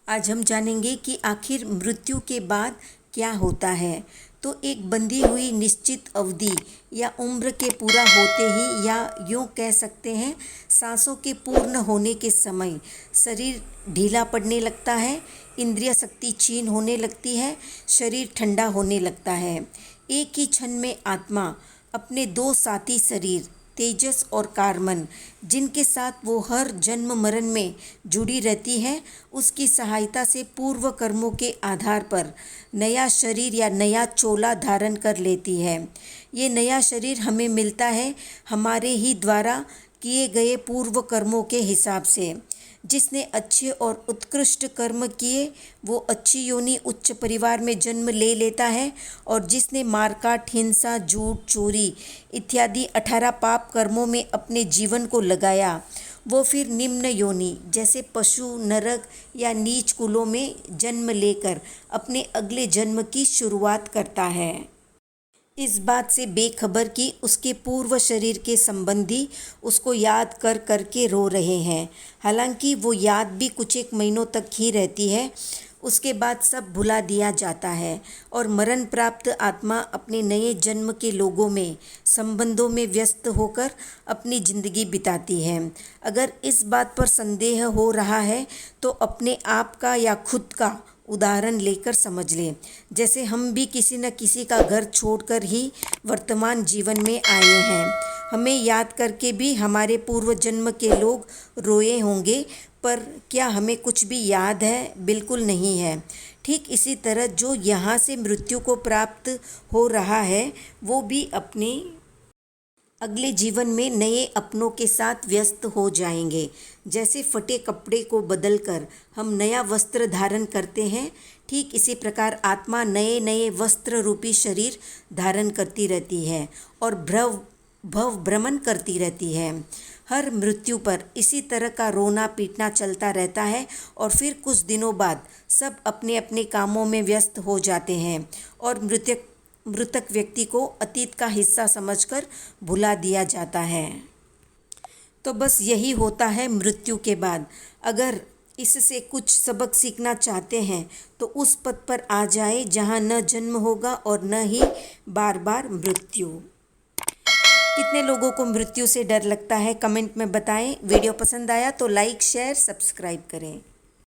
आज हम जानेंगे कि आखिर मृत्यु के बाद क्या होता है। तो एक बंधी हुई निश्चित अवधि या उम्र के पूरा होते ही, या यूँ कह सकते हैं सांसों के पूर्ण होने के समय, शरीर ढीला पड़ने लगता है, इंद्रिय शक्ति क्षीण होने लगती है, शरीर ठंडा होने लगता है। एक ही क्षण में आत्मा अपने दो साथी शरीर तेजस और कार्बन, जिनके साथ वो हर जन्म मरण में जुड़ी रहती है, उसकी सहायता से पूर्व कर्मों के आधार पर नया शरीर या नया चोला धारण कर लेती है। ये नया शरीर हमें मिलता है हमारे ही द्वारा किए गए पूर्व कर्मों के हिसाब से। जिसने अच्छे और उत्कृष्ट कर्म किए वो अच्छी योनि उच्च परिवार में जन्म ले लेता है, और जिसने मारकाट, हिंसा, झूठ, चोरी इत्यादि 18 पाप कर्मों में अपने जीवन को लगाया, वो फिर निम्न योनि जैसे पशु, नरक या नीच कुलों में जन्म लेकर अपने अगले जन्म की शुरुआत करता है। इस बात से बेखबर कि उसके पूर्व शरीर के संबंधी उसको याद कर करके रो रहे हैं। हालांकि वो याद भी कुछ एक महीनों तक ही रहती है, उसके बाद सब भुला दिया जाता है और मरण प्राप्त आत्मा अपने नए जन्म के लोगों में, संबंधों में व्यस्त होकर अपनी जिंदगी बिताती है। अगर इस बात पर संदेह हो रहा है तो अपने आप का या खुद का उदाहरण लेकर समझ लें। जैसे हम भी किसी न किसी का घर छोड़कर ही वर्तमान जीवन में आए हैं। हमें याद करके भी हमारे पूर्व जन्म के लोग रोए होंगे, पर क्या हमें कुछ भी याद है? बिल्कुल नहीं है। ठीक इसी तरह जो यहाँ से मृत्यु को प्राप्त हो रहा है, वो भी अपने अगले जीवन में नए अपनों के साथ व्यस्त हो जाएंगे। जैसे फटे कपड़े को बदलकर हम नया वस्त्र धारण करते हैं, ठीक इसी प्रकार आत्मा नए नए वस्त्र रूपी शरीर धारण करती रहती है और भव भ्रमण करती रहती है। हर मृत्यु पर इसी तरह का रोना पीटना चलता रहता है, और फिर कुछ दिनों बाद सब अपने अपने कामों में व्यस्त हो जाते हैं और मृतक व्यक्ति को अतीत का हिस्सा समझकर भुला दिया जाता है। तो बस यही होता है मृत्यु के बाद। अगर इससे कुछ सबक सीखना चाहते हैं तो उस पद पर आ जाए जहाँ न जन्म होगा और न ही बार बार मृत्यु। कितने लोगों को मृत्यु से डर लगता है, कमेंट में बताएं। वीडियो पसंद आया तो लाइक, शेयर, सब्सक्राइब करें।